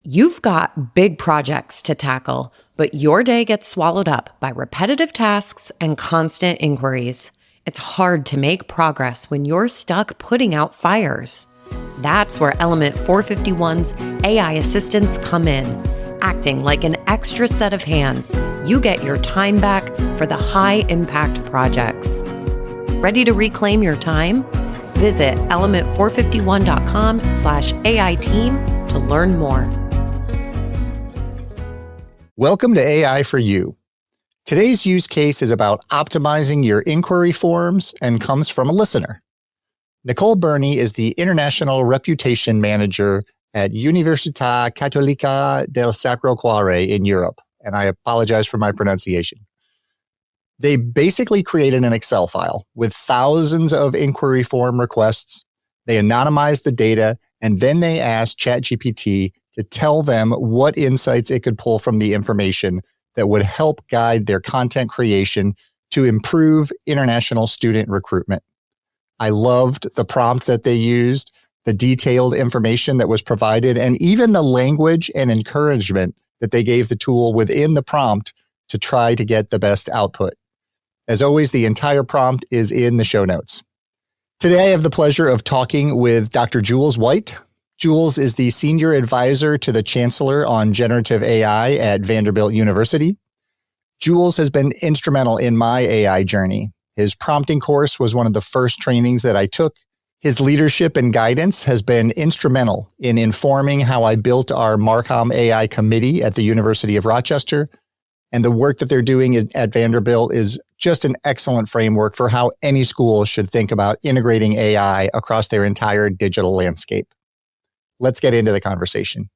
You've got big projects to tackle, but your day gets swallowed up by repetitive tasks and constant inquiries. It's hard to make progress when you're stuck putting out fires. That's where Element 451's AI assistants come in. Acting like an extra set of hands, you get your time back for the high-impact projects. Ready to reclaim your time? Visit element451.com/AI team to learn more. Welcome to AI for You. Today's use case is about optimizing your inquiry forms and comes from a listener. Nicole Burney is the International Reputation Manager at Università Cattolica del Sacro Cuore in Europe, and I apologize for my pronunciation. They basically created an Excel file with thousands of inquiry form requests. They anonymized the data, and then they asked ChatGPT to tell them what insights it could pull from the information that would help guide their content creation to improve international student recruitment. I loved the prompt that they used, the detailed information that was provided, and even the language and encouragement that they gave the tool within the prompt to try to get the best output. As always, the entire prompt is in the show notes. Today, I have the pleasure of talking with Dr. Jules White. Jules is the Senior Advisor to the Chancellor on Generative AI at Vanderbilt University. Jules has been instrumental in my AI journey. His prompting course was one of the first trainings that I took. His leadership and guidance has been instrumental in informing how I built our Marcom AI committee at the University of Rochester. And the work that they're doing at Vanderbilt is just an excellent framework for how any school should think about integrating AI across their entire digital landscape. Let's get into the conversation.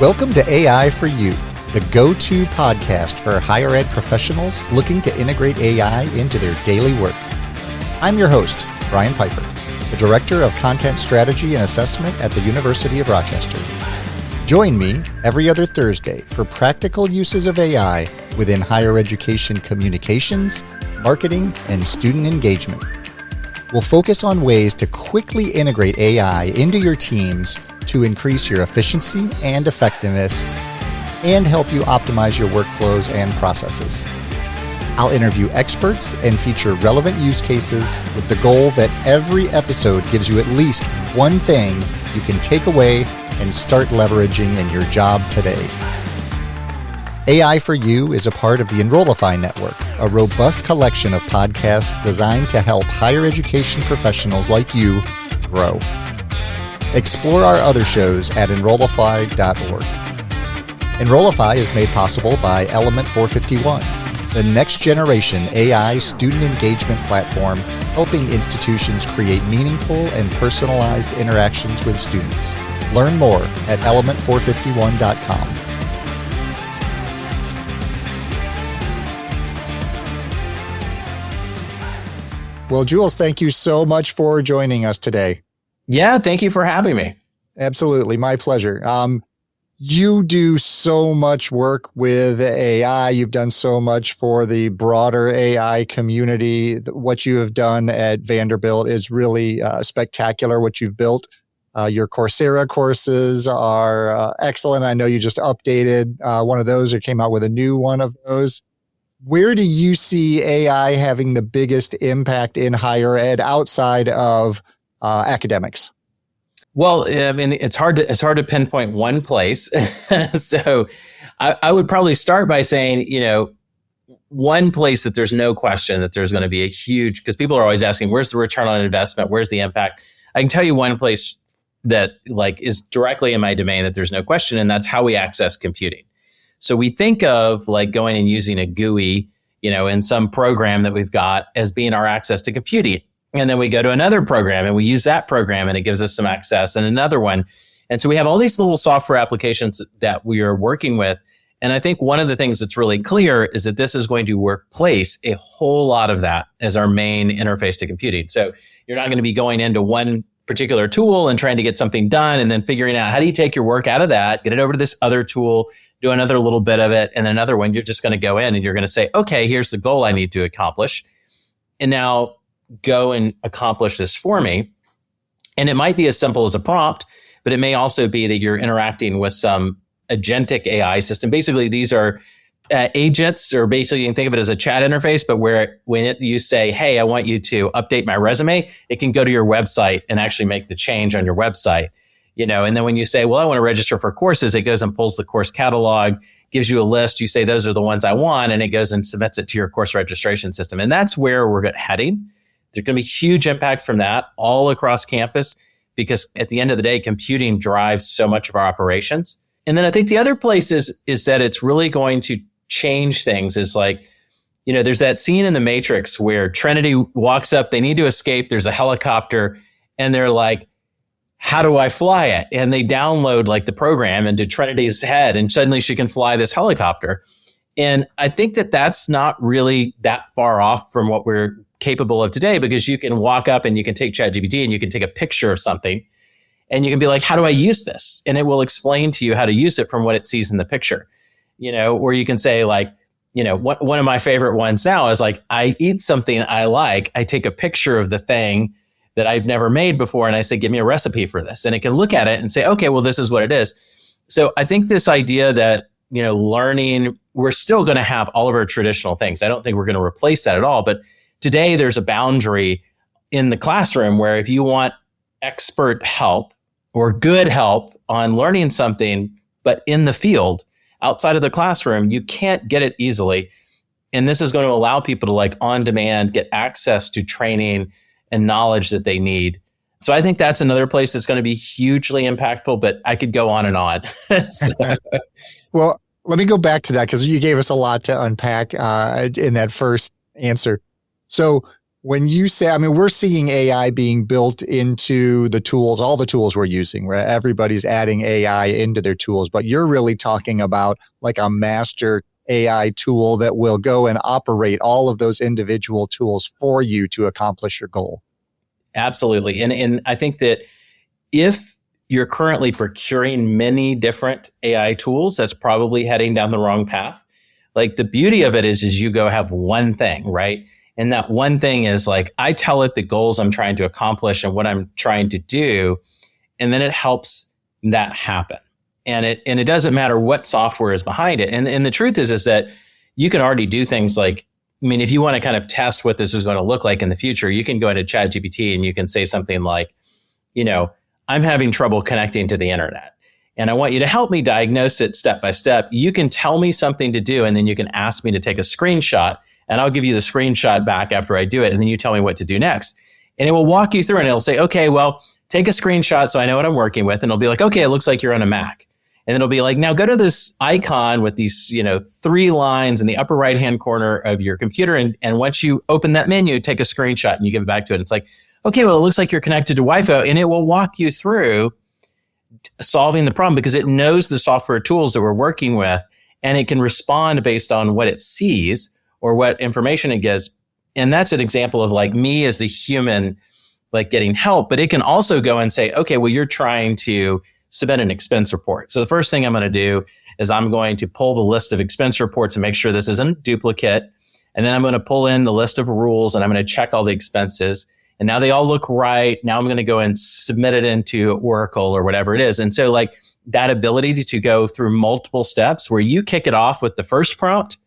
Welcome to AI for You, the go-to podcast for higher ed professionals looking to integrate AI into their daily work. I'm your host, Brian Piper, the Director of Content Strategy and Assessment at the University of Rochester. Join me every other Thursday for practical uses of AI within higher education communications, marketing, and student engagement. We'll focus on ways to quickly integrate AI into your teams to increase your efficiency and effectiveness and help you optimize your workflows and processes. I'll interview experts and feature relevant use cases with the goal that every episode gives you at least one thing you can take away and start leveraging in your job today. AI for You is a part of the Enrollify network, a robust collection of podcasts designed to help higher education professionals like you grow. Explore our other shows at enrollify.org. Enrollify is made possible by Element 451, the next generation AI student engagement platform helping institutions create meaningful and personalized interactions with students. Learn more at element451.com. Well, Jules, thank you so much for joining us today. Yeah, thank you for having me. Absolutely, my pleasure. You do so much work with AI. You've done so much for the broader AI community. What you have done at Vanderbilt is really spectacular, what you've built. Your Coursera courses are excellent. I know you just updated one of those or came out with a new one of those. Where do you see AI having the biggest impact in higher ed outside of academics? Well, I mean, it's hard to pinpoint one place. So I would probably start by saying, one place that there's no question that there's going to be a huge, because people are always asking, where's the return on investment? Where's the impact? I can tell you one place that is directly in my domain that there's no question, and that's how we access computing. So we think of going and using a GUI, in some program that we've got as being our access to computing. And then we go to another program and we use that program and it gives us some access and another one. And so we have all these little software applications that we are working with. And I think one of the things that's really clear is that this is going to replace a whole lot of that as our main interface to computing. So you're not going to be going into one particular tool and trying to get something done and then figuring out how do you take your work out of that, get it over to this other tool, do another little bit of it, and another one, you're just going to go in and you're going to say, okay, here's the goal I need to accomplish. And now go and accomplish this for me. And it might be as simple as a prompt, but it may also be that you're interacting with some agentic AI system. Basically, these are agents, or basically you can think of it as a chat interface, but when you say, hey, I want you to update my resume, it can go to your website and actually make the change on your website. And then when you say, well, I want to register for courses, it goes and pulls the course catalog, gives you a list. You say, those are the ones I want, and it goes and submits it to your course registration system. And that's where we're heading. There's going to be huge impact from that all across campus, because at the end of the day, computing drives so much of our operations. And then I think the other place is that it's really going to change things. Is like, there's that scene in The Matrix where Trinity walks up, they need to escape, there's a helicopter, and they're like, how do I fly it? And they download like the program into Trinity's head, and suddenly she can fly this helicopter. And I think that that's not really that far off from what we're capable of today, because you can walk up and you can take ChatGPT and you can take a picture of something and you can be like, how do I use this? And it will explain to you how to use it from what it sees in the picture, or you can say like, one of my favorite ones now is like, I eat something I like, I take a picture of the thing that I've never made before, and I say, give me a recipe for this. And it can look at it and say, okay, well, this is what it is. So I think this idea that, learning, we're still going to have all of our traditional things. I don't think we're going to replace that at all. But today there's a boundary in the classroom where if you want expert help or good help on learning something, but in the field, outside of the classroom, you can't get it easily. And this is going to allow people to like on demand get access to training and knowledge that they need. So I think that's another place that's going to be hugely impactful, but I could go on and on. Well, let me go back to that, because you gave us a lot to unpack in that first answer. So when you say, we're seeing AI being built into the tools, all the tools we're using, right? Everybody's adding AI into their tools, but you're really talking about like a master AI tool that will go and operate all of those individual tools for you to accomplish your goal. Absolutely. And I think that if you're currently procuring many different AI tools, that's probably heading down the wrong path. Like the beauty of it is you go have one thing, right? And that one thing is like, I tell it the goals I'm trying to accomplish and what I'm trying to do, and then it helps that happen. And it doesn't matter what software is behind it. And the truth is that you can already do things like, if you want to kind of test what this is going to look like in the future, you can go into ChatGPT and you can say something like, I'm having trouble connecting to the internet, and I want you to help me diagnose it step by step. You can tell me something to do, and then you can ask me to take a screenshot, and I'll give you the screenshot back after I do it. And then you tell me what to do next. And it will walk you through, and it'll say, okay, well, take a screenshot so I know what I'm working with. And it'll be like, okay, it looks like you're on a Mac. And it'll be like, now go to this icon with these, 3 lines in the upper right-hand corner of your computer. And once you open that menu, take a screenshot and you give it back to it. And it's like, okay, well, it looks like you're connected to Wi-Fi, and it will walk you through solving the problem because it knows the software tools that we're working with, and it can respond based on what it sees or what information it gets. And that's an example of like me as the human, like getting help, but it can also go and say, okay, well, you're trying to submit an expense report. So the first thing I'm going to do is I'm going to pull the list of expense reports and make sure this isn't a duplicate. And then I'm going to pull in the list of rules and I'm going to check all the expenses. And now they all look right. Now I'm going to go and submit it into Oracle or whatever it is. And so like that ability to go through multiple steps where you kick it off with the first prompt,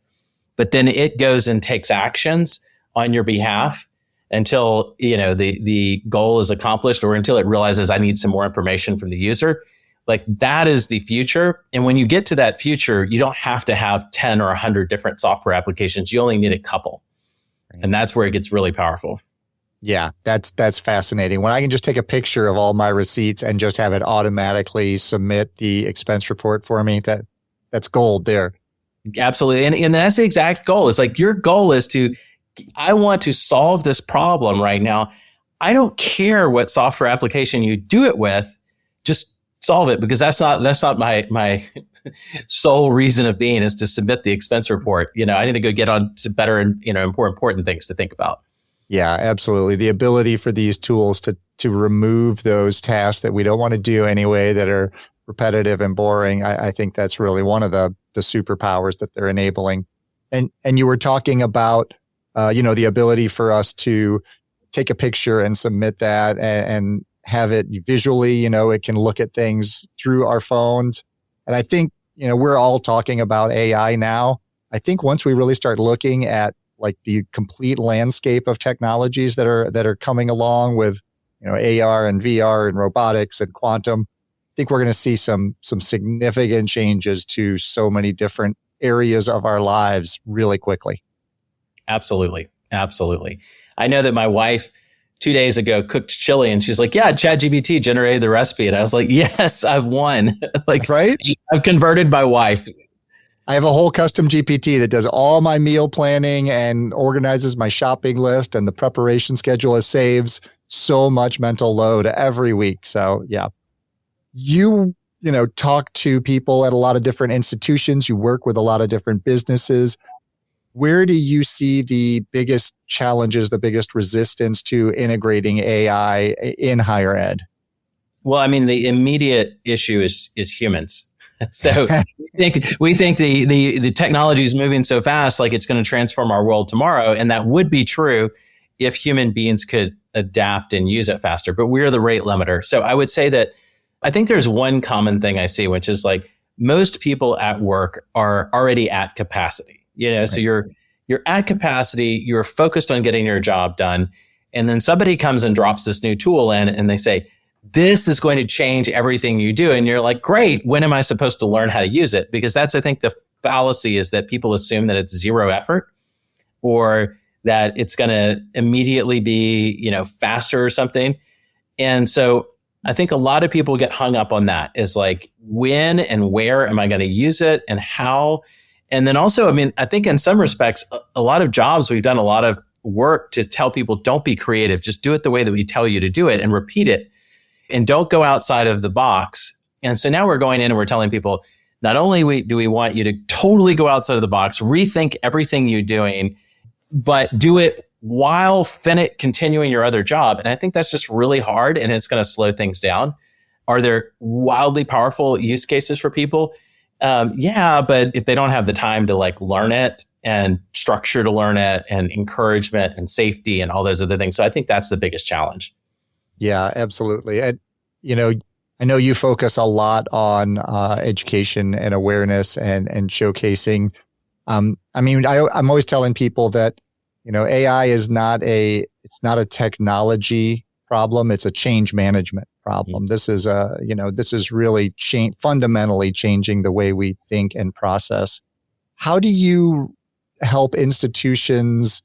but then it goes and takes actions on your behalf until, the goal is accomplished or until it realizes I need some more information from the user. Like that is the future. And when you get to that future, you don't have to have 10 or 100 different software applications. You only need a couple. And that's where it gets really powerful. Yeah, that's fascinating. When I can just take a picture of all my receipts and just have it automatically submit the expense report for me, that's gold there. Absolutely. And that's the exact goal. It's like your goal is I want to solve this problem right now. I don't care what software application you do it with, just solve it, because that's not my sole reason of being is to submit the expense report. I need to go get on to better and more important things to think about. Yeah, absolutely. The ability for these tools to remove those tasks that we don't want to do anyway, that are repetitive and boring. I think that's really one of the superpowers that they're enabling. And you were talking about, the ability for us to take a picture and submit that and have it visually, it can look at things through our phones. And I think, we're all talking about AI now. I think once we really start looking at like the complete landscape of technologies that are coming along with, AR and VR and robotics and quantum, I think we're going to see some significant changes to so many different areas of our lives really quickly. Absolutely. Absolutely. I know that my wife 2 days ago cooked chili and she's like, yeah, ChatGPT generated the recipe. And I was like, yes, I've won. Like, right? I've converted my wife. I have a whole custom GPT that does all my meal planning and organizes my shopping list, and the preparation schedule. It saves so much mental load every week. So yeah, you talk to people at a lot of different institutions. You work with a lot of different businesses. Where do you see the biggest challenges, the biggest resistance to integrating AI in higher ed? Well, I mean, the immediate issue is humans. So we think the technology is moving so fast, like it's going to transform our world tomorrow. And that would be true if human beings could adapt and use it faster. But we're the rate limiter. So I would say that I think there's one common thing I see, which is like most people at work are already at capacity. Right. So you're at capacity, you're focused on getting your job done. And then somebody comes and drops this new tool in and they say, this is going to change everything you do. And you're like, great, when am I supposed to learn how to use it? Because that's, I think, the fallacy is that people assume that it's zero effort or that it's going to immediately be, faster or something. And so I think a lot of people get hung up on that is like, when and where am I going to use it and how? And then also, I mean, I think in some respects, a lot of jobs, we've done a lot of work to tell people, don't be creative, just do it the way that we tell you to do it and repeat it. And don't go outside of the box. And so now we're going in and we're telling people, not only do we want you to totally go outside of the box, rethink everything you're doing, but do it while continuing your other job. And I think that's just really hard and it's going to slow things down. Are there wildly powerful use cases for people? Yeah, but if they don't have the time to like learn it and structure to learn it and encouragement and safety and all those other things. So I think that's the biggest challenge. Yeah, absolutely. And, I know you focus a lot on education and awareness and showcasing. I'm always telling people that, AI is it's not a technology problem. It's a change management problem. This is really fundamentally changing the way we think and process. How do you help institutions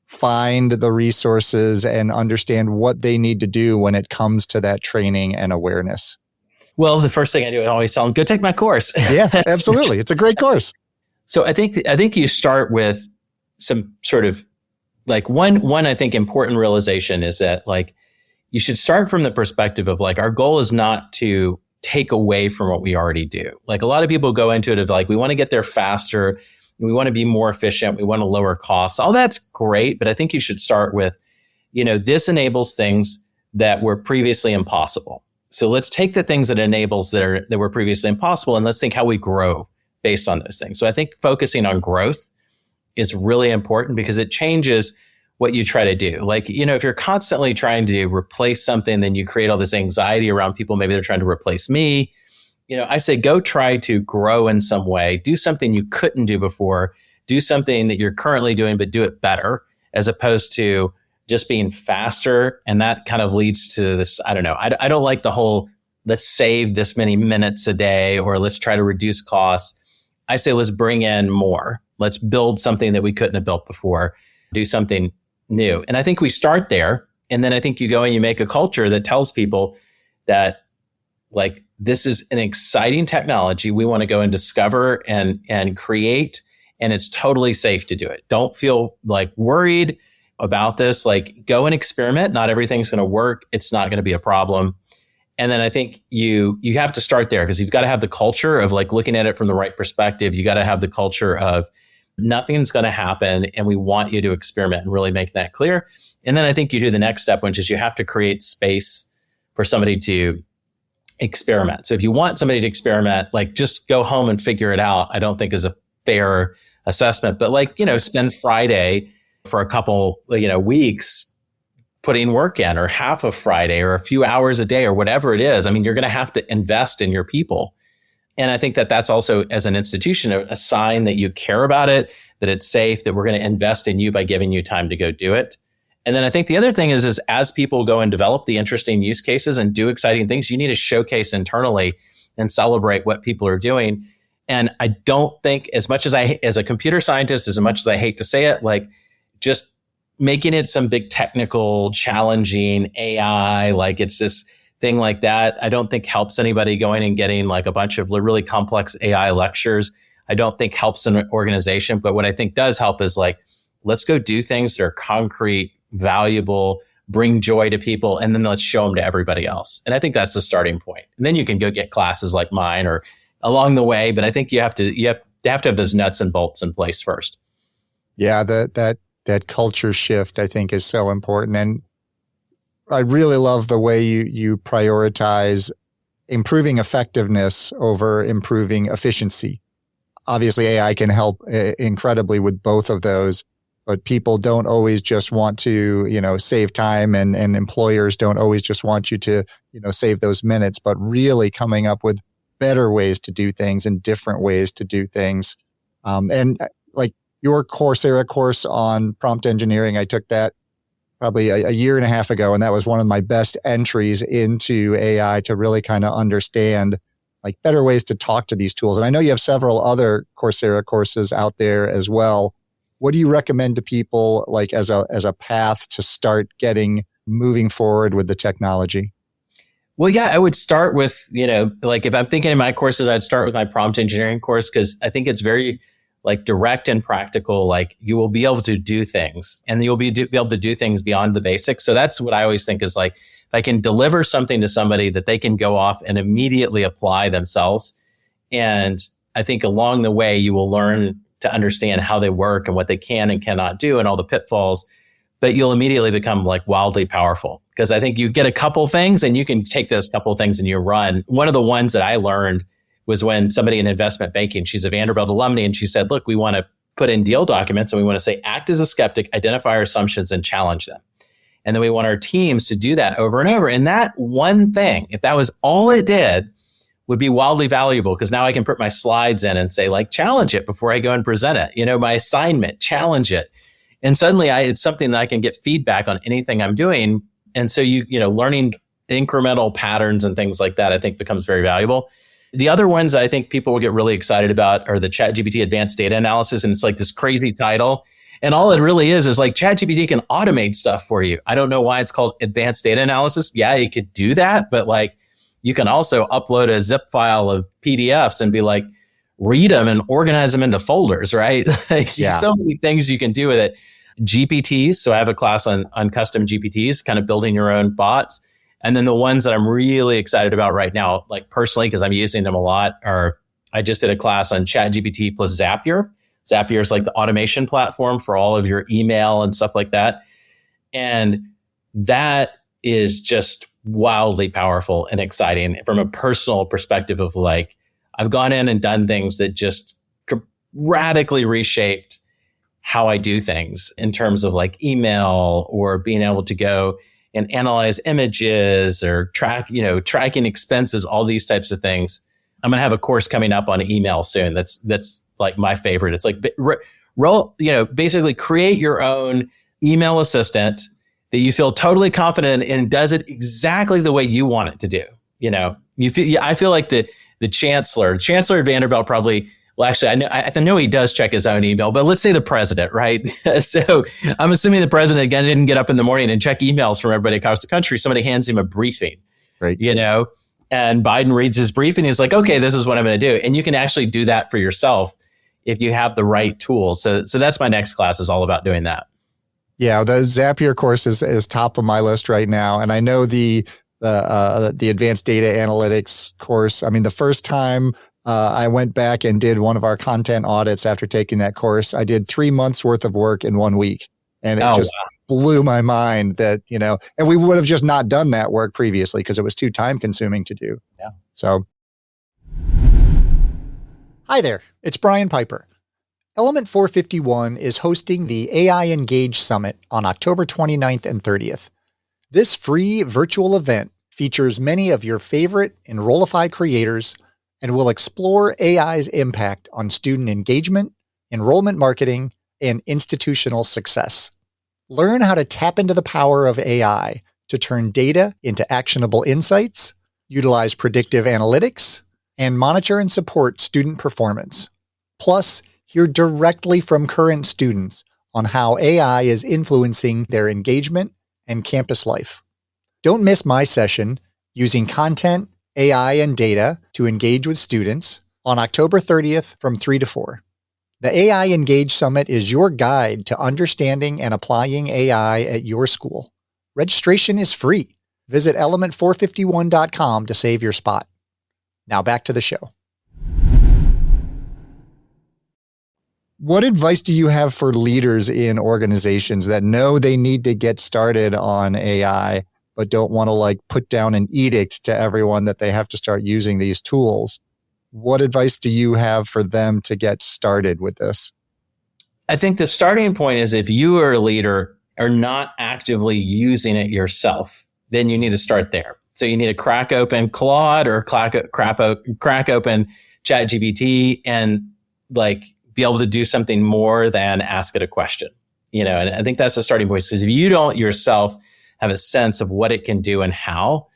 find the resources and understand what they need to do when it comes to that training and awareness? Well, the first thing I do is always tell them, go take my course. Yeah, absolutely. It's a great course. So I think you start with some sort of like one I think important realization is that like you should start from the perspective of like our goal is not to take away from what we already do. Like a lot of people go into it of like we want to get there faster. We want to be more efficient. We want to lower costs. All that's great, but I think you should start with, this enables things that were previously impossible. So let's take the things that enables that were previously impossible, and let's think how we grow based on those things. So I think focusing on growth is really important because it changes what you try to do. Like, if you're constantly trying to replace something, then you create all this anxiety around people. Maybe they're trying to replace me. I say, go try to grow in some way, do something you couldn't do before, do something that you're currently doing, but do it better as opposed to just being faster. And that kind of leads to this, I don't know. I don't like the whole, let's save this many minutes a day, or let's try to reduce costs. I say, let's bring in more. Let's build something that we couldn't have built before, do something new. And I think we start there. And then I think you go and you make a culture that tells people that like, this is an exciting technology. We want to go and discover and create, and it's totally safe to do it. Don't feel like worried about this. Like go and experiment. Not everything's going to work. It's not going to be a problem. And then I think you have to start there because you've got to have the culture of like looking at it from the right perspective. You got to have the culture of nothing's going to happen and we want you to experiment and really make that clear. And then I think you do the next step, which is you have to create space for somebody to experiment. So if you want somebody to experiment, like just go home and figure it out, I don't think is a fair assessment. But like, spend Friday for a couple, weeks putting work in, or half of Friday, or a few hours a day, or whatever it is. I mean, you're going to have to invest in your people. And I think that that's also, as an institution, a sign that you care about it, that it's safe, that we're going to invest in you by giving you time to go do it. And then I think the other thing is as people go and develop the interesting use cases and do exciting things, you need to showcase internally and celebrate what people are doing. And I don't think, as much as as a computer scientist, as much as I hate to say it, like just making it some big technical, challenging AI, like it's this thing like that, I don't think helps anybody going and getting like a bunch of really complex AI lectures. I don't think helps an organization. But what I think does help is like, let's go do things that are concrete, valuable, bring joy to people, and then let's show them to everybody else. And I think that's the starting point. And then you can go get classes like mine or along the way. But I think you have to have those nuts and bolts in place first. Yeah, that culture shift, I think, is so important. And I really love the way you prioritize improving effectiveness over improving efficiency. Obviously, AI can help incredibly with both of those, but people don't always just want to, save time, and employers don't always just want you to, save those minutes, but really coming up with better ways to do things and different ways to do things. And like your Coursera course on prompt engineering, I took that probably a year and a half ago, and that was one of my best entries into AI to really kind of understand like better ways to talk to these tools. And I know you have several other Coursera courses out there as well. What do you recommend to people like as a path to start moving forward with the technology? Well, yeah, I would start with, like if I'm thinking in my courses, I'd start with my prompt engineering course, because I think it's very like direct and practical. Like you will be able to do things, and you'll be able to do things beyond the basics. So that's what I always think is like, if I can deliver something to somebody that they can go off and immediately apply themselves. And I think along the way, you will learn to understand how they work and what they can and cannot do and all the pitfalls, but you'll immediately become like wildly powerful. Because I think you get a couple things and you can take those couple things and you run. One of the ones that I learned was when somebody in investment banking, she's a Vanderbilt alumni, and she said, look, we want to put in deal documents and we want to say, act as a skeptic, identify our assumptions and challenge them. And then we want our teams to do that over and over. And that one thing, if that was all it did, would be wildly valuable, because now I can put my slides in and say, like, challenge it before I go and present it. My assignment, challenge it. And suddenly it's something that I can get feedback on anything I'm doing. And so learning incremental patterns and things like that, I think becomes very valuable. The other ones I think people will get really excited about are the ChatGPT Advanced Data Analysis. And it's like this crazy title. And all it really is like ChatGPT can automate stuff for you. I don't know why it's called Advanced Data Analysis. Yeah, it could do that. But like, you can also upload a zip file of PDFs and be like, read them and organize them into folders, right? Yeah. So many things you can do with it. GPTs. So I have a class on custom GPTs, kind of building your own bots. And then the ones that I'm really excited about right now, like personally, because I'm using them a lot, I just did a class on ChatGPT plus Zapier. Zapier is like the automation platform for all of your email and stuff like that. And that is just wildly powerful and exciting from a personal perspective of like, I've gone in and done things that just radically reshaped how I do things in terms of like email, or being able to go and analyze images, or tracking expenses, all these types of things. I'm going to have a course coming up on email soon. That's like my favorite. It's like basically create your own email assistant that you feel totally confident in and does it exactly the way you want it to do. I feel like the Chancellor at Vanderbilt probably, well, actually, I know he does check his own email, but let's say the president, right? So I'm assuming the president, again, didn't get up in the morning and check emails from everybody across the country. Somebody hands him a briefing, right? And Biden reads his briefing. He's like, okay, this is what I'm going to do. And you can actually do that for yourself if you have the right tools. So that's my next class, is all about doing that. Yeah, the Zapier course is top of my list right now. And I know the advanced data analytics course. I mean, the first time I went back and did one of our content audits after taking that course, I did 3 months worth of work in 1 week. And blew my mind that, and we would have just not done that work previously because it was too time consuming to do. Yeah. So, hi there, it's Brian Piper. Element 451 is hosting the AI Engage Summit on October 29th and 30th. This free virtual event features many of your favorite Enrollify creators and will explore AI's impact on student engagement, enrollment marketing, and institutional success. Learn how to tap into the power of AI to turn data into actionable insights, utilize predictive analytics, and monitor and support student performance. Plus, hear directly from current students on how AI is influencing their engagement and campus life. Don't miss my session using content, AI, and data to engage with students on October 30th from 3 to 4. The AI Engage Summit is your guide to understanding and applying AI at your school. Registration is free. Visit element451.com to save your spot. Now back to the show. What advice do you have for leaders in organizations that know they need to get started on AI, but don't want to put down an edict to everyone that they have to start using these tools? What advice do you have for them to get started with this? I think the starting point is if you are a leader are not actively using it yourself, then you need to start there. So you need to crack open Claude or crack open ChatGPT and be able to do something more than ask it a question, and I think that's the starting point. Because if you don't yourself have a sense of what it can do and how,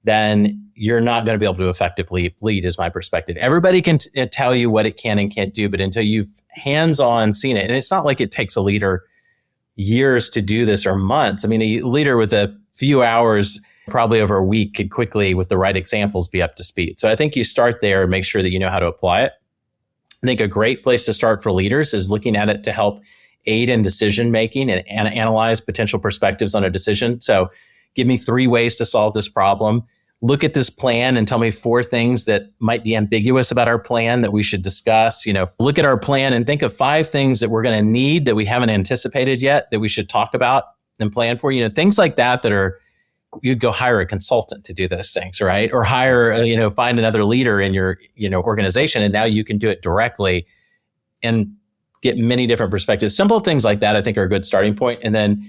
then you're not going to be able to effectively lead, is my perspective. Everybody can tell you what it can and can't do, but until you've hands-on seen it, and it's not like it takes a leader years to do this or months. I mean, a leader with a few hours, probably over a week, could quickly, with the right examples, be up to speed. So I think you start there and make sure that you know how to apply it. I think a great place to start for leaders is looking at it to help aid in decision making and analyze potential perspectives on a decision. So give me 3 ways to solve this problem. Look at this plan and tell me 4 things that might be ambiguous about our plan that we should discuss. Look at our plan and think of 5 things that we're going to need that we haven't anticipated yet that we should talk about and plan for. Things like that are, you'd go hire a consultant to do those things, right? Or hire, find another leader in your, organization. And now you can do it directly and get many different perspectives. Simple things like that, I think, are a good starting point. And then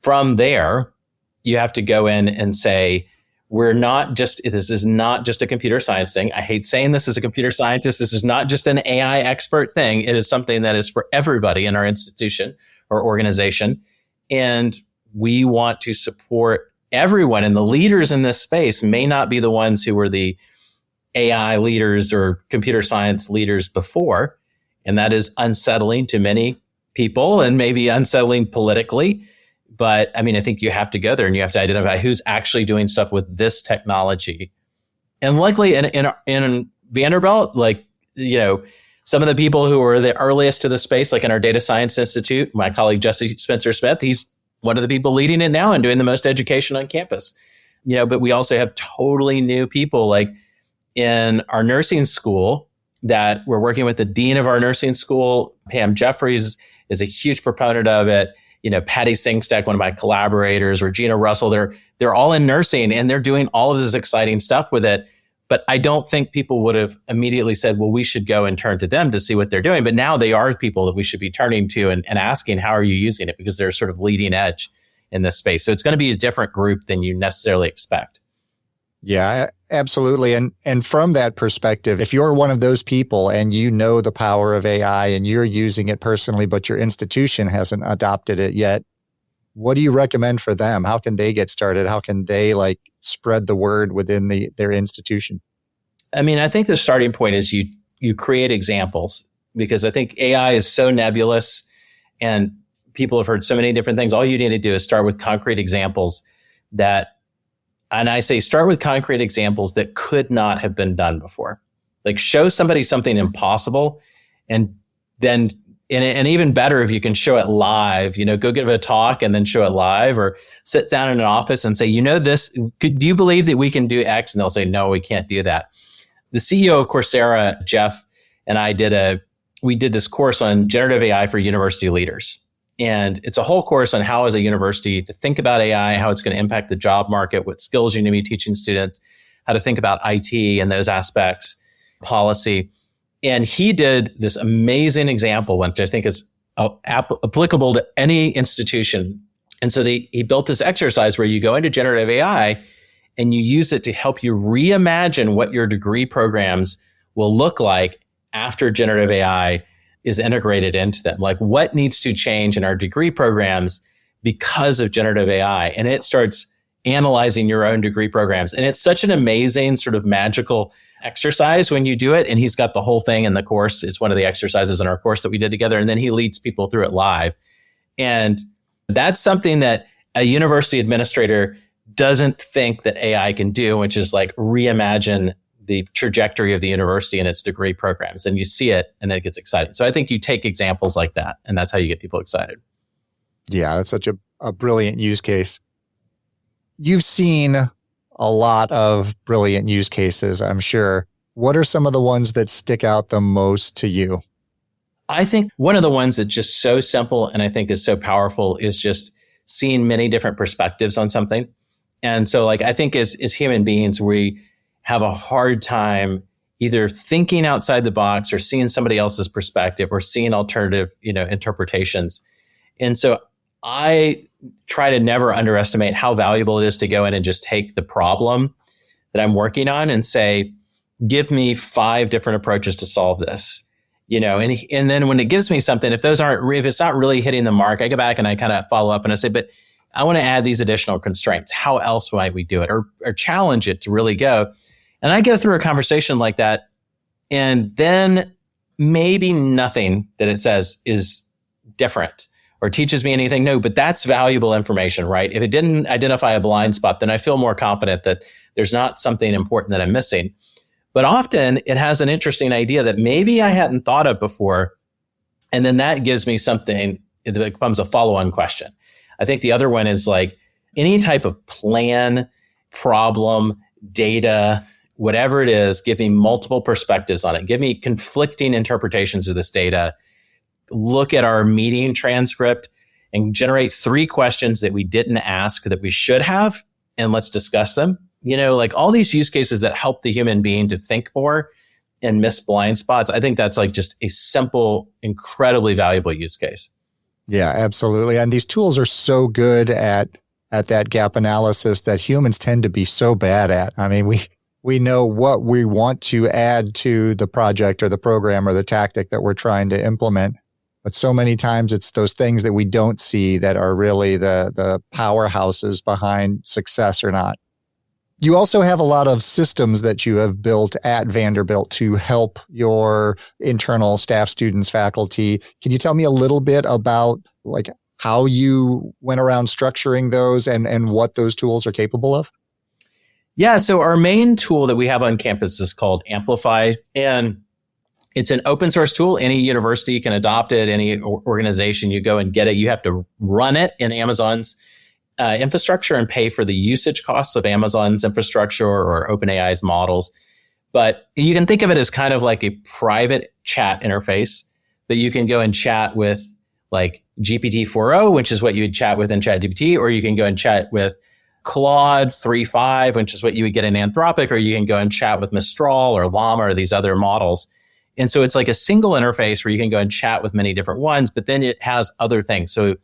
from there, you have to go in and say, this is not just a computer science thing. I hate saying this as a computer scientist. This is not just an AI expert thing. It is something that is for everybody in our institution or organization. And we want to support everyone, and the leaders in this space may not be the ones who were the AI leaders or computer science leaders before. And that is unsettling to many people and maybe unsettling politically. But I think you have to go there and you have to identify who's actually doing stuff with this technology. And luckily in Vanderbilt, some of the people who were the earliest to the space, like in our data science institute, my colleague, Jesse Spencer-Smith, he's one of the people leading it now and doing the most education on campus. But we also have totally new people, like in our nursing school, that we're working with the dean of our nursing school. Pam Jeffries is a huge proponent of it. Patty Singstack, one of my collaborators, or Gina Russell, they're all in nursing and they're doing all of this exciting stuff with it. But I don't think people would have immediately said, well, we should go and turn to them to see what they're doing. But now they are people that we should be turning to and asking, how are you using it? Because they're sort of leading edge in this space. So it's going to be a different group than you necessarily expect. Yeah, absolutely. And from that perspective, if you're one of those people and you know the power of AI and you're using it personally, but your institution hasn't adopted it yet, what do you recommend for them? How can they get started? How can they spread the word within their institution? I think the starting point is you create examples, because I think AI is so nebulous and people have heard so many different things. All you need to do is start with concrete examples and I say start with concrete examples that could not have been done before. Show somebody something impossible, and then and even better if you can show it live. Go give a talk and then show it live, or sit down in an office and say, this, do you believe that we can do X? And they'll say, no, we can't do that. The CEO of Coursera, Jeff, and I we did this course on generative AI for university leaders. And it's a whole course on how, as a university, to think about AI, how it's going to impact the job market, what skills you need to be teaching students, how to think about IT and those aspects, policy. And he did this amazing example, which I think is applicable to any institution. And so he built this exercise where you go into generative AI and you use it to help you reimagine what your degree programs will look like after generative AI is integrated into them. Like, what needs to change in our degree programs because of generative AI? And it starts analyzing your own degree programs. And it's such an amazing sort of magical exercise when you do it. And he's got the whole thing in the course. It's one of the exercises in our course that we did together. And then he leads people through it live. And that's something that a university administrator doesn't think that AI can do, which is like reimagine the trajectory of the university and its degree programs. And you see it and it gets exciting. So I think you take examples like that, and that's how you get people excited. Yeah, that's such a brilliant use case. You've seen a lot of brilliant use cases, I'm sure. What are some of the ones that stick out the most to you? I think one of the ones that's just so simple and I think is so powerful is just seeing many different perspectives on something. And so like, I think as human beings, we have a hard time either thinking outside the box or seeing somebody else's perspective or seeing alternative, interpretations. And so I try to never underestimate how valuable it is to go in and just take the problem that I'm working on and say, give me 5 different approaches to solve this. And then when it gives me something, if it's not really hitting the mark, I go back and I kind of follow up and I say, but I want to add these additional constraints. How else might we do it? Or challenge it to really go. And I go through a conversation like that, and then maybe nothing that it says is different or teaches me anything new, but that's valuable information, right? If it didn't identify a blind spot, then I feel more confident that there's not something important that I'm missing. But often it has an interesting idea that maybe I hadn't thought of before. And then that gives me something that becomes a follow-on question. I think the other one is like any type of plan, problem, data, whatever it is, give me multiple perspectives on it. Give me conflicting interpretations of this data. Look at our meeting transcript and generate 3 questions that we didn't ask that we should have, and let's discuss them. Like all these use cases that help the human being to think more and miss blind spots. I think that's like just a simple, incredibly valuable use case. Yeah, absolutely. And these tools are so good at that gap analysis that humans tend to be so bad at. I mean, we know what we want to add to the project or the program or the tactic that we're trying to implement. But so many times it's those things that we don't see that are really the powerhouses behind success or not. You also have a lot of systems that you have built at Vanderbilt to help your internal staff, students, faculty. Can you tell me a little bit about like how you went around structuring those and what those tools are capable of? Yeah, so our main tool that we have on campus is called Enrollify, and it's an open source tool. Any university can adopt it, any organization, you go and get it. You have to run it in Amazon's infrastructure and pay for the usage costs of Amazon's infrastructure or OpenAI's models. But you can think of it as kind of like a private chat interface that you can go and chat with like GPT 4.0, which is what you would chat with in ChatGPT, or you can go and chat with Claude 3.5, which is what you would get in Anthropic, or you can go and chat with Mistral or Llama or these other models. And so it's like a single interface where you can go and chat with many different ones, but then it has other things. So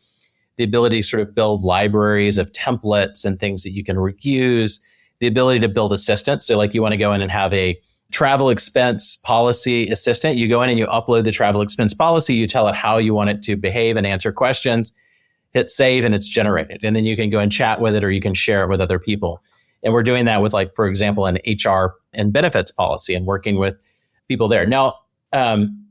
the ability to sort of build libraries of templates and things that you can reuse, the ability to build assistants. So like you want to go in and have a travel expense policy assistant. You go in and you upload the travel expense policy. You tell it how you want it to behave and answer questions, hit save, and it's generated. And then you can go and chat with it or you can share it with other people. And we're doing that with like, for example, an HR and benefits policy and working with people there. Now,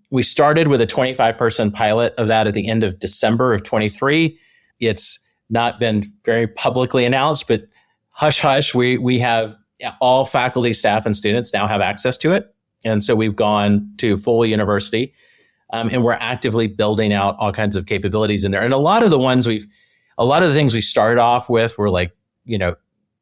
we started with a 25-person pilot of that at the end of December of 23. It's not been very publicly announced, but hush, hush, we have all faculty, staff, and students now have access to it. And so we've gone to full university, and we're actively building out all kinds of capabilities in there. And a lot of the things we started off with were like,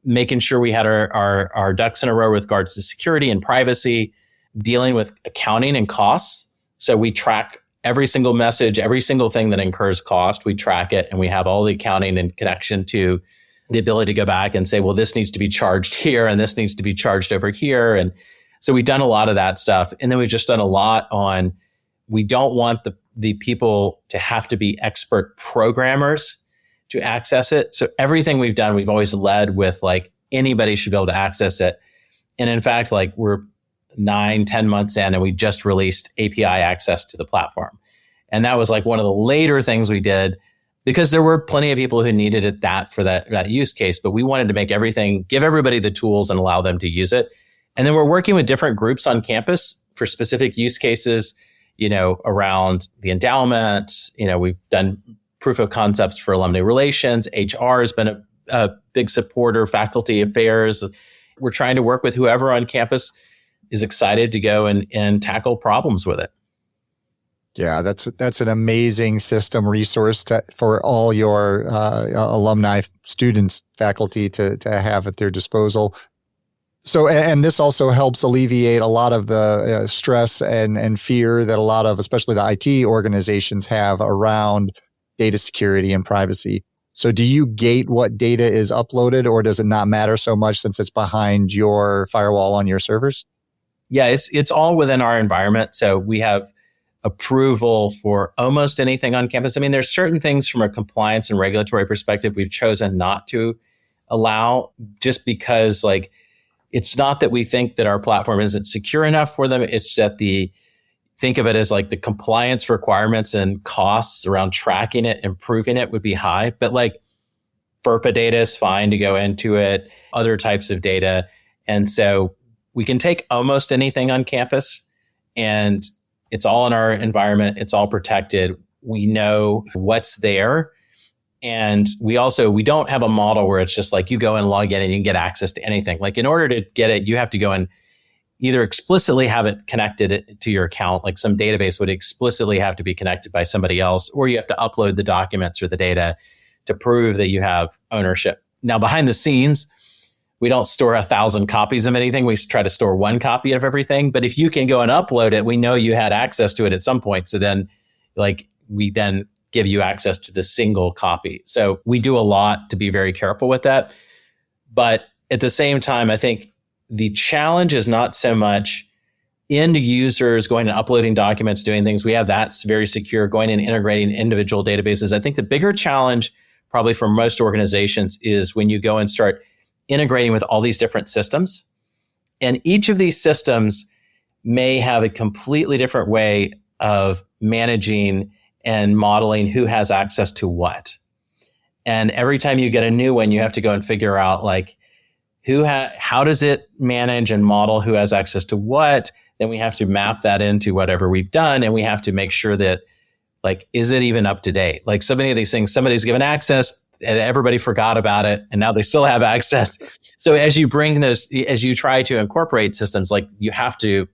making sure we had our ducks in a row with regards to security and privacy, dealing with accounting and costs. So we track every single message, every single thing that incurs cost, we track it, and we have all the accounting and connection to the ability to go back and say, well, this needs to be charged here and this needs to be charged over here. And so we've done a lot of that stuff. And then we've just done a lot on, we don't want the people to have to be expert programmers to access it. So everything we've done, we've always led with like, anybody should be able to access it. And in fact, like we're 9-10 months in and we just released API access to the platform. And that was like one of the later things we did, because there were plenty of people who needed it for that use case, but we wanted to make everything, give everybody the tools and allow them to use it. And then we're working with different groups on campus for specific use cases, around the endowment. We've done proof of concepts for alumni relations. HR has been a big supporter, faculty affairs. We're trying to work with whoever on campus is excited to go and tackle problems with it. Yeah, that's an amazing system resource for all your alumni, students, faculty to have at their disposal. So, and this also helps alleviate a lot of the stress and fear that a lot of, especially the IT organizations, have around data security and privacy. So do you gate what data is uploaded, or does it not matter so much since it's behind your firewall on your servers? Yeah, it's all within our environment. So we have approval for almost anything on campus. I mean, there's certain things from a compliance and regulatory perspective we've chosen not to allow, just because like, it's not that we think that our platform isn't secure enough for them. It's that think of it as like the compliance requirements and costs around tracking it, improving it would be high. But like FERPA data is fine to go into it, other types of data. And so we can take almost anything on campus and it's all in our environment. It's all protected. We know what's there. And we don't have a model where it's just like you go and log in and you can get access to anything. Like in order to get it, you have to go and either explicitly have it connected to your account, like some database would explicitly have to be connected by somebody else, or you have to upload the documents or the data to prove that you have ownership. Now, behind the scenes, we don't store 1,000 copies of anything. We try to store one copy of everything. But if you can go and upload it, we know you had access to it at some point. So then we then give you access to the single copy. So we do a lot to be very careful with that. But at the same time, I think the challenge is not so much end users going and uploading documents, doing things. We have that's very secure, going and integrating individual databases. I think the bigger challenge probably for most organizations is when you go and start integrating with all these different systems. And each of these systems may have a completely different way of managing and modeling who has access to what. And every time you get a new one, you have to go and figure out like how does it manage and model who has access to what? Then we have to map that into whatever we've done. And we have to make sure that like, is it even up to date? Like so many of these things, somebody's given access and everybody forgot about it. And now they still have access. So as you try to incorporate systems, like you have to,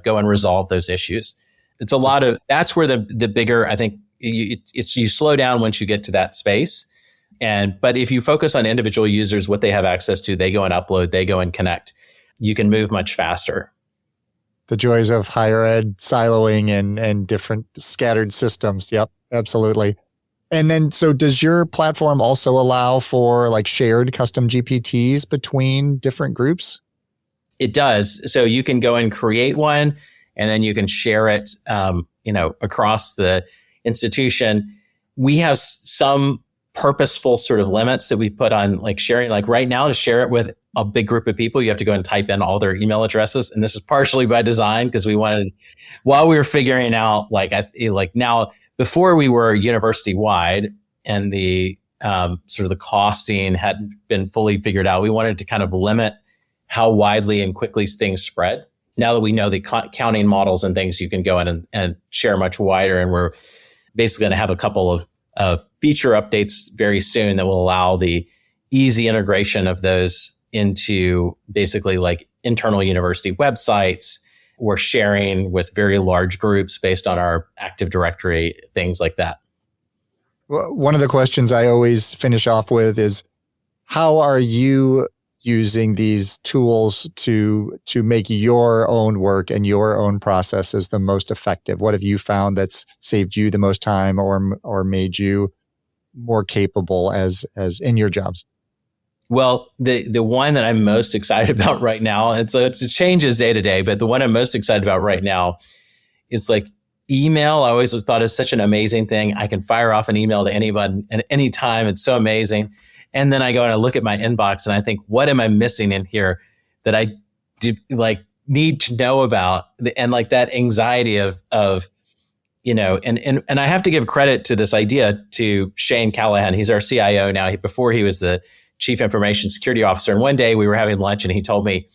go and resolve those issues. It's a lot of, that's where the bigger, I think you slow down once you get to that space. But if you focus on individual users, what they have access to, they go and upload, they go and connect, you can move much faster. The joys of higher ed siloing and different scattered systems. Yep, absolutely. And then, so does your platform also allow for like shared custom GPTs between different groups? It does. So you can go and create one and then you can share it, across the institution. We have some purposeful sort of limits that we've put on like sharing, like right now to share it with a big group of people, you have to go and type in all their email addresses. And this is partially by design because we wanted, while we were figuring out now before we were university wide and the sort of the costing hadn't been fully figured out, we wanted to kind of limit how widely and quickly things spread. Now that we know the counting models and things, you can go in and share much wider. And we're basically going to have a couple of feature updates very soon that will allow the easy integration of those into basically like internal university websites or sharing with very large groups based on our Active Directory, things like that. Well, one of the questions I always finish off with is, how are you using these tools to make your own work and your own processes the most effective? What have you found that's saved you the most time or made you more capable as in your jobs? Well, the one that I'm most excited about right now, it changes day to day, but the one I'm most excited about right now is like email. I always thought is such an amazing thing. I can fire off an email to anyone at any time. It's so amazing. And then I go and I look at my inbox and I think, what am I missing in here that I do, like need to know about? And like that anxiety of and I have to give credit to this idea to Shane Callahan. He's our CIO now. Before he was the Chief Information Security Officer. And one day we were having lunch and he told me,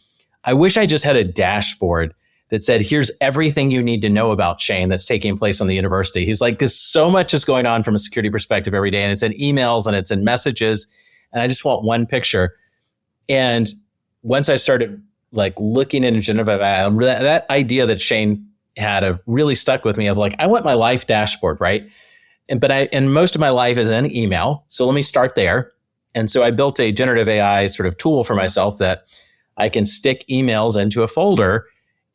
I wish I just had a dashboard that said, here's everything you need to know about Shane that's taking place on the university. He's like, because so much is going on from a security perspective every day. And it's in emails and it's in messages. And I just want one picture. And once I started like looking into Generative AI, that idea that Shane had really stuck with me of like, I want my life dashboard, right? And most of my life is in email. So let me start there. And so I built a generative AI sort of tool for myself that I can stick emails into a folder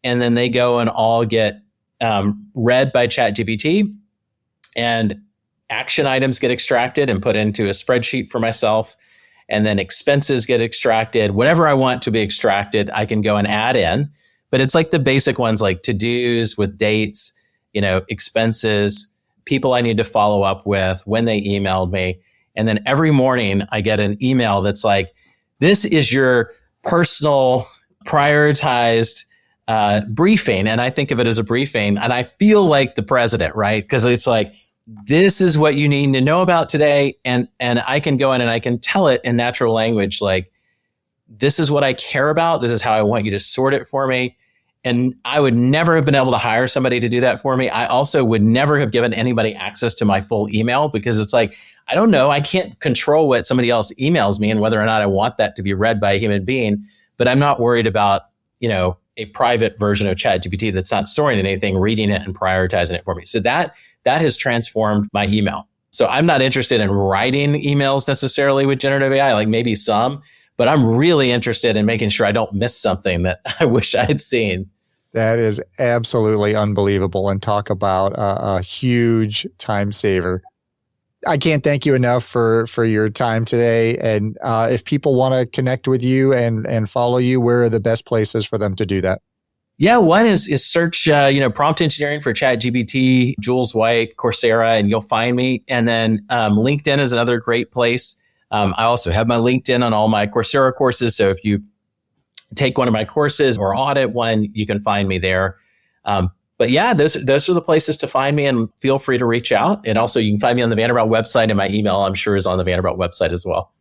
and then they go and all get read by ChatGPT and action items get extracted and put into a spreadsheet for myself. And then expenses get extracted. Whatever I want to be extracted, I can go and add in. But it's like the basic ones like to-dos with dates, expenses, people I need to follow up with, when they emailed me. And then every morning I get an email that's like, this is your personal prioritized briefing. And I think of it as a briefing. And I feel like the president, right? Because it's like, this is what you need to know about today. And I can go in and I can tell it in natural language, like, this is what I care about. This is how I want you to sort it for me. And I would never have been able to hire somebody to do that for me. I also would never have given anybody access to my full email because it's like, I don't know. I can't control what somebody else emails me and whether or not I want that to be read by a human being. But I'm not worried about, a private version of ChatGPT that's not storing anything, reading it and prioritizing it for me. So that has transformed my email. So I'm not interested in writing emails necessarily with generative AI, like maybe some, but I'm really interested in making sure I don't miss something that I wish I had seen. That is absolutely unbelievable. And talk about a huge time saver. I can't thank you enough for your time today. And if people want to connect with you and follow you, where are the best places for them to do that? Yeah, one is search, prompt engineering for ChatGPT, Jules White, Coursera, and you'll find me. And then LinkedIn is another great place. I also have my LinkedIn on all my Coursera courses. So if you take one of my courses or audit one, you can find me there. But yeah, those are the places to find me, and feel free to reach out. And also you can find me on the Vanderbilt website, and my email, I'm sure, is on the Vanderbilt website as well.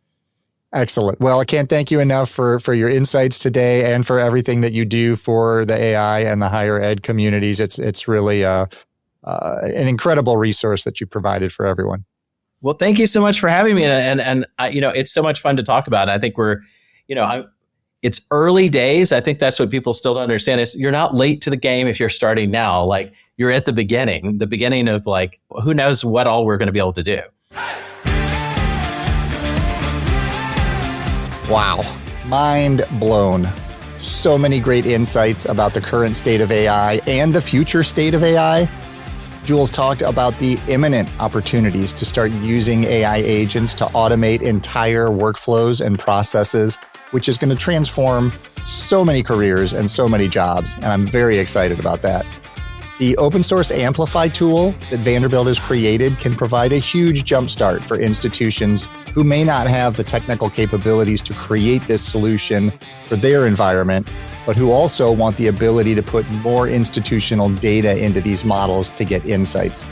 Excellent. Well, I can't thank you enough for your insights today and for everything that you do for the AI and the higher ed communities. It's really an incredible resource that you provided for everyone. Well, thank you so much for having me. And it's so much fun to talk about. I think it's early days. I think that's what people still don't understand is you're not late to the game if you're starting now. Like you're at the beginning of like, who knows what all we're going to be able to do. Wow. Mind blown. So many great insights about the current state of AI and the future state of AI. Jules talked about the imminent opportunities to start using AI agents to automate entire workflows and processes, which is going to transform so many careers and so many jobs. And I'm very excited about that. The open source Amplify tool that Vanderbilt has created can provide a huge jumpstart for institutions who may not have the technical capabilities to create this solution for their environment, but who also want the ability to put more institutional data into these models to get insights.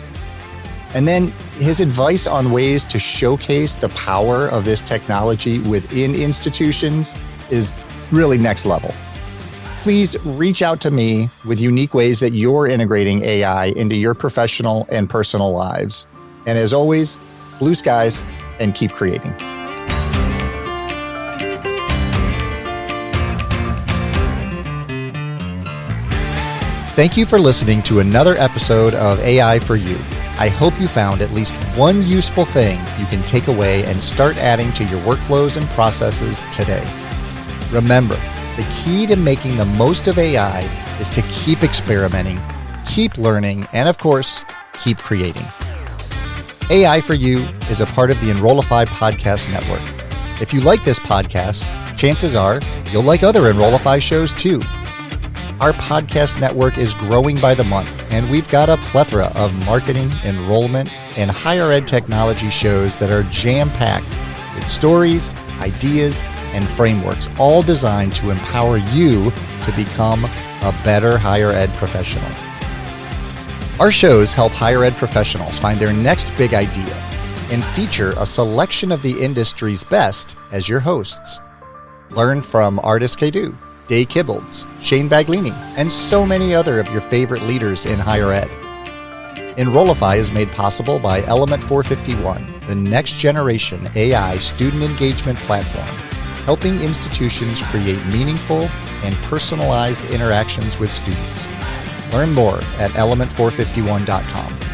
And then his advice on ways to showcase the power of this technology within institutions is really next level. Please reach out to me with unique ways that you're integrating AI into your professional and personal lives. And as always, blue skies and keep creating. Thank you for listening to another episode of AI for You. I hope you found at least one useful thing you can take away and start adding to your workflows and processes today. Remember, the key to making the most of AI is to keep experimenting, keep learning, and of course, keep creating. AI for You is a part of the Enrollify podcast network. If you like this podcast, chances are you'll like other Enrollify shows too. Our podcast network is growing by the month, and we've got a plethora of marketing, enrollment, and higher ed technology shows that are jam-packed with stories, ideas, and frameworks, all designed to empower you to become a better higher ed professional. Our shows help higher ed professionals find their next big idea and feature a selection of the industry's best as your hosts. Learn from Artis Kadu, Day Kibbles, Shane Baglini, and so many other of your favorite leaders in higher ed. Enrollify is made possible by Element 451, the next generation AI student engagement platform, helping institutions create meaningful and personalized interactions with students. Learn more at element451.com.